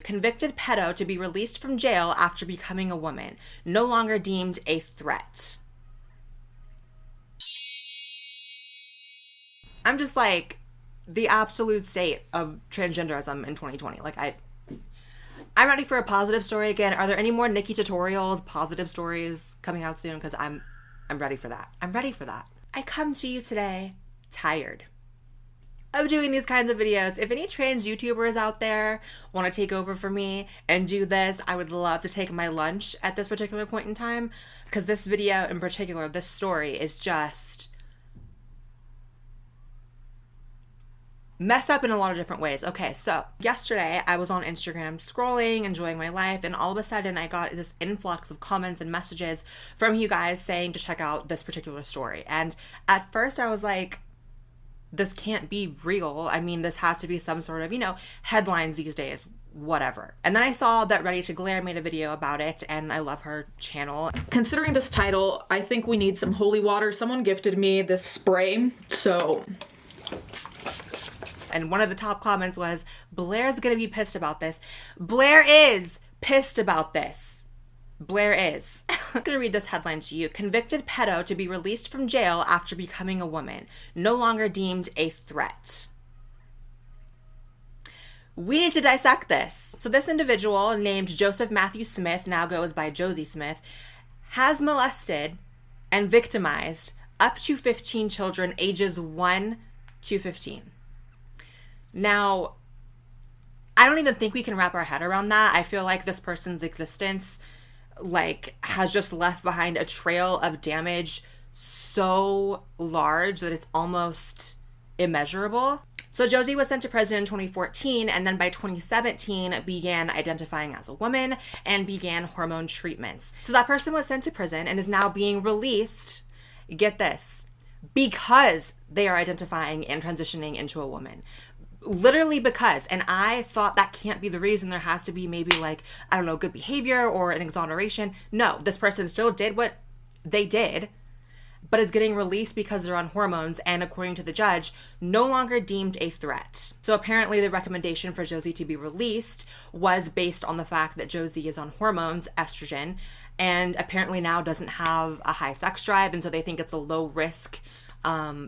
Convicted pedo to be released from jail after becoming a woman. No longer deemed a threat. I'm just like, the absolute state of transgenderism in 2020. Like, I'm ready for a positive story again. Are there any more Nikki tutorials, positive stories coming out soon? Because I'm ready for that. I'm ready for that. I come to you today tired of doing these kinds of videos. If any trans YouTubers out there want to take over for me and do this, I would love to take my lunch at this particular point in time, because this video in particular, this story is just messed up in a lot of different ways. Okay, so yesterday I was on Instagram scrolling, enjoying my life, and all of a sudden I got this influx of comments and messages from you guys saying to check out this particular story. And at first I was like, this can't be real. I mean, this has to be some sort of, headlines these days, whatever. And then I saw that Ready to Glare made a video about it, and I love her channel. Considering this title, I think we need some holy water. Someone gifted me this spray, so... And one of the top comments was, Blaire's gonna be pissed about this. Blaire is pissed about this. Blaire is. I'm gonna read this headline to you. Convicted pedo to be released from jail after becoming a woman. No longer deemed a threat. We need to dissect this. So this individual named Joseph Matthew Smith, now goes by Josie Smith, has molested and victimized up to 15 children ages 1 to 15. Now, I don't even think we can wrap our head around that. I feel like this person's existence, has just left behind a trail of damage so large that it's almost immeasurable. So Josie was sent to prison in 2014, and then by 2017 began identifying as a woman and began hormone treatments. So that person was sent to prison and is now being released, get this, because they are identifying and transitioning into a woman. Literally because. And I thought that can't be the reason. There has to be maybe good behavior or an exoneration. No, this person still did what they did, but is getting released because they're on hormones and, according to the judge, no longer deemed a threat. So apparently the recommendation for Josie to be released was based on the fact that Josie is on hormones, estrogen, and apparently now doesn't have a high sex drive, and so they think it's a low risk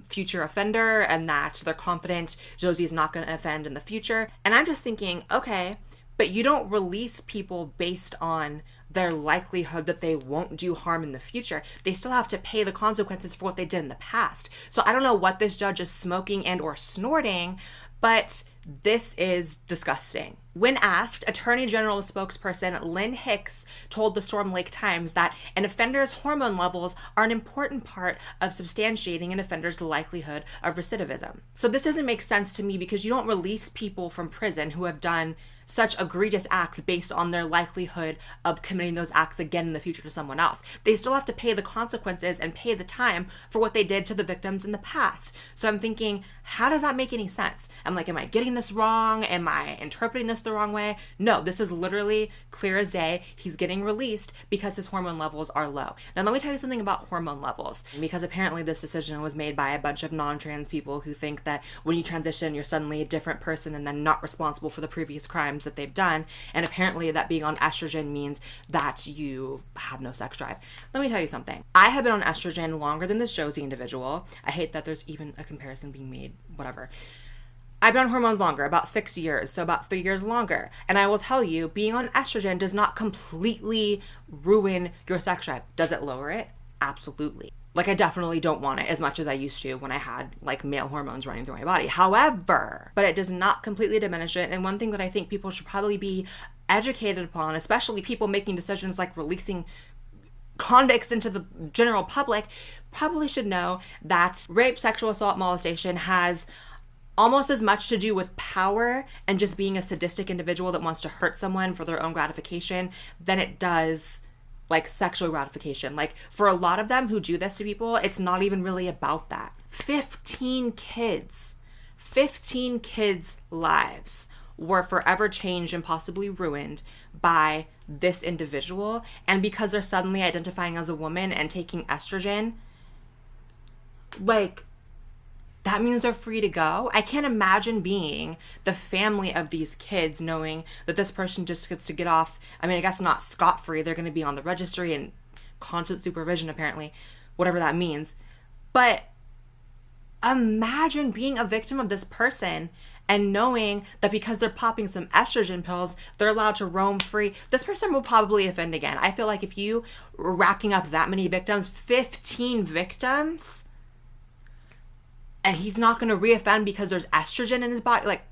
future offender, and that they're confident Josie's not going to offend in the future. And I'm just thinking, okay, but you don't release people based on their likelihood that they won't do harm in the future. They still have to pay the consequences for what they did in the past. So I don't know what this judge is smoking and or snorting, but this is disgusting. When asked, Attorney General spokesperson Lynn Hicks told the Storm Lake Times that an offender's hormone levels are an important part of substantiating an offender's likelihood of recidivism. So this doesn't make sense to me, because you don't release people from prison who have done such egregious acts based on their likelihood of committing those acts again in the future to someone else. They still have to pay the consequences and pay the time for what they did to the victims in the past. So I'm thinking, how does that make any sense? I'm like, am I getting this wrong? Am I interpreting this the wrong way? No, this is literally clear as day. He's getting released because his hormone levels are low. Now, let me tell you something about hormone levels, because apparently this decision was made by a bunch of non-trans people who think that when you transition, you're suddenly a different person and then not responsible for the previous crimes that they've done. And apparently that being on estrogen means that you have no sex drive. Let me tell you something. I have been on estrogen longer than this Josie individual. I hate that there's even a comparison being made, whatever. I've been on hormones longer, about 6 years, so about 3 years longer. And I will tell you, being on estrogen does not completely ruin your sex drive. Does it lower it? Absolutely. I definitely don't want it as much as I used to when I had male hormones running through my body. However, but it does not completely diminish it. And one thing that I think people should probably be educated upon, especially people making decisions like releasing convicts into the general public, probably should know that rape, sexual assault, molestation has almost as much to do with power and just being a sadistic individual that wants to hurt someone for their own gratification than it does sexual gratification. For a lot of them who do this to people, it's not even really about that. 15 kids' lives were forever changed and possibly ruined by this individual. And because they're suddenly identifying as a woman and taking estrogen, that means they're free to go. I can't imagine being the family of these kids knowing that this person just gets to get off. I mean, I guess not scot-free. They're going to be on the registry and constant supervision, apparently, whatever that means. But imagine being a victim of this person and knowing that because they're popping some estrogen pills, they're allowed to roam free. This person will probably offend again. I feel like if you were racking up that many victims, 15 victims, and he's not going to reoffend because there's estrogen in his body, like,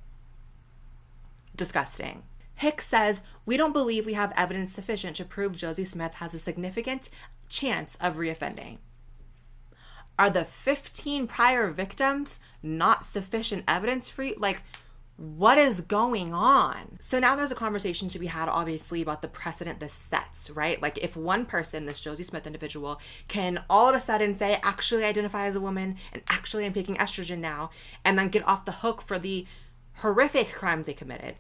disgusting. Hicks says, we don't believe we have evidence sufficient to prove Josie Smith has a significant chance of reoffending. Are the 15 prior victims not sufficient evidence for you? Like, what is going on? So now there's a conversation to be had, obviously, about the precedent this sets, right? Like, if one person, this Josie Smith individual, can all of a sudden say, actually identify as a woman, and actually I'm taking estrogen now, and then get off the hook for the horrific crimes they committed,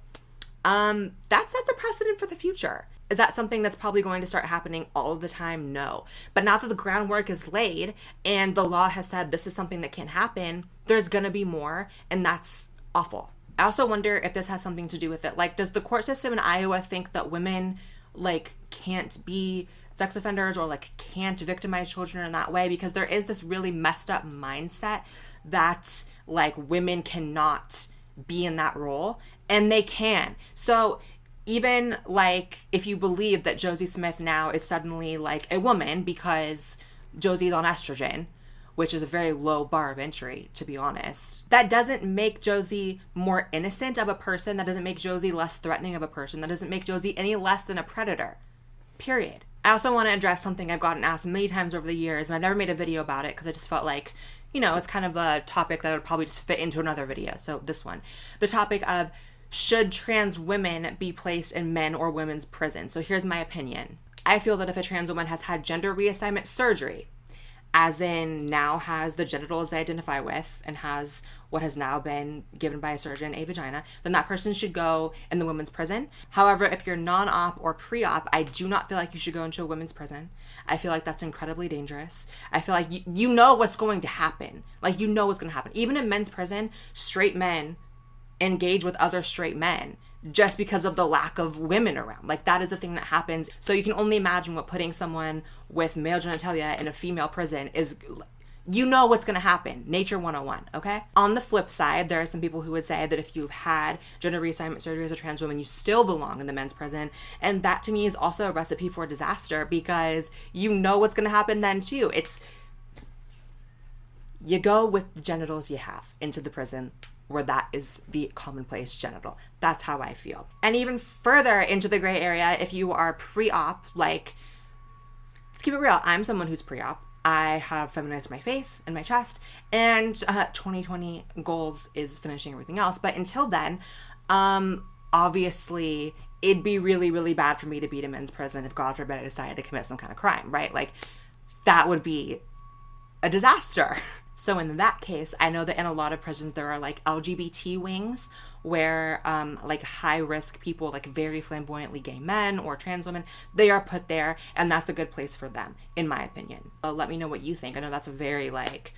that sets a precedent for the future. Is that something that's probably going to start happening all of the time? No. But now that the groundwork is laid and the law has said this is something that can happen, there's going to be more, and that's awful. I also wonder if this has something to do with it. Like, does the court system in Iowa think that women, like, can't be sex offenders or, like, can't victimize children in that way? Because there is this really messed up mindset that, like, women cannot be in that role, and they can. So even, like, if you believe that Josie Smith now is suddenly, like, a woman because Josie's on estrogen, which is a very low bar of entry, to be honest, that doesn't make Josie more innocent of a person. That doesn't make Josie less threatening of a person. That doesn't make Josie any less than a predator, period. I also want to address something I've gotten asked many times over the years, and I've never made a video about it because I just felt like, you know, it's kind of a topic that would probably just fit into another video. So this one, the topic of, should trans women be placed in men or women's prison? So here's my opinion. I feel that if a trans woman has had gender reassignment surgery, as in now has the genitals they identify with and has what has now been given by a surgeon, a vagina, then that person should go in the women's prison. However, if you're non-op or pre-op, I do not feel like you should go into a women's prison. I feel like that's incredibly dangerous. I feel like you know what's going to happen. Like, you know what's going to happen. Even in men's prison, straight men engage with other straight men just because of the lack of women around. Like, that is a thing that happens. So you can only imagine what putting someone with male genitalia in a female prison is. You know what's going to happen. Nature 101, okay? On the flip side, there are some people who would say that if you've had gender reassignment surgery as a trans woman, you still belong in the men's prison. And that to me is also a recipe for disaster, because you know what's going to happen then too. It's, you go with the genitals you have into the prison where that is the commonplace genital. That's how I feel. And even further into the gray area, if you are pre-op, like, let's keep it real. I'm someone who's pre-op. I have feminized my face and my chest, and 2020 goals is finishing everything else. But until then, obviously, it'd be really, really bad for me to be in men's prison if, God forbid, I decided to commit some kind of crime, right? Like, that would be a disaster. So in that case, I know that in a lot of prisons there are, like, LGBT wings where like high risk people, like very flamboyantly gay men or trans women, they are put there, and that's a good place for them, in my opinion. Let me know what you think. I know that's a very, like,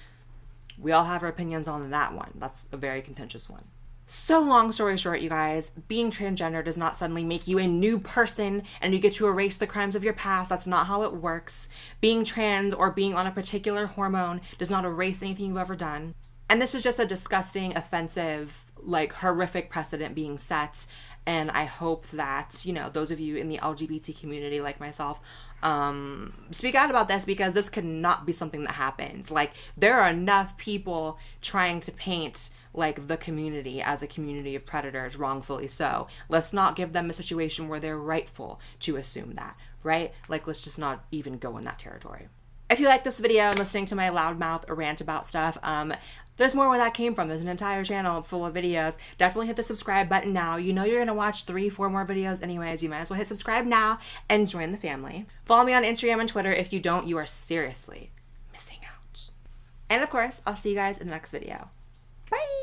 we all have our opinions on that one. That's a very contentious one. So long story short, you guys, being transgender does not suddenly make you a new person and you get to erase the crimes of your past. That's not how it works. Being trans or being on a particular hormone does not erase anything you've ever done. And this is just a disgusting, offensive, like, horrific precedent being set. And I hope that, you know, those of you in the LGBT community like myself, speak out about this, because this could not be something that happens. Like, there are enough people trying to paint, like, the community as a community of predators, wrongfully so. Let's not give them a situation where they're rightful to assume that, right? Like, let's just not even go in that territory. If you like this video and listening to my loudmouth rant about stuff, there's more where that came from. There's an entire channel full of videos. Definitely hit the subscribe button now. You know you're going to watch 3-4 more videos anyways. You might as well hit subscribe now and join the family. Follow me on Instagram and Twitter. If you don't, you are seriously missing out. And of course, I'll see you guys in the next video. Bye!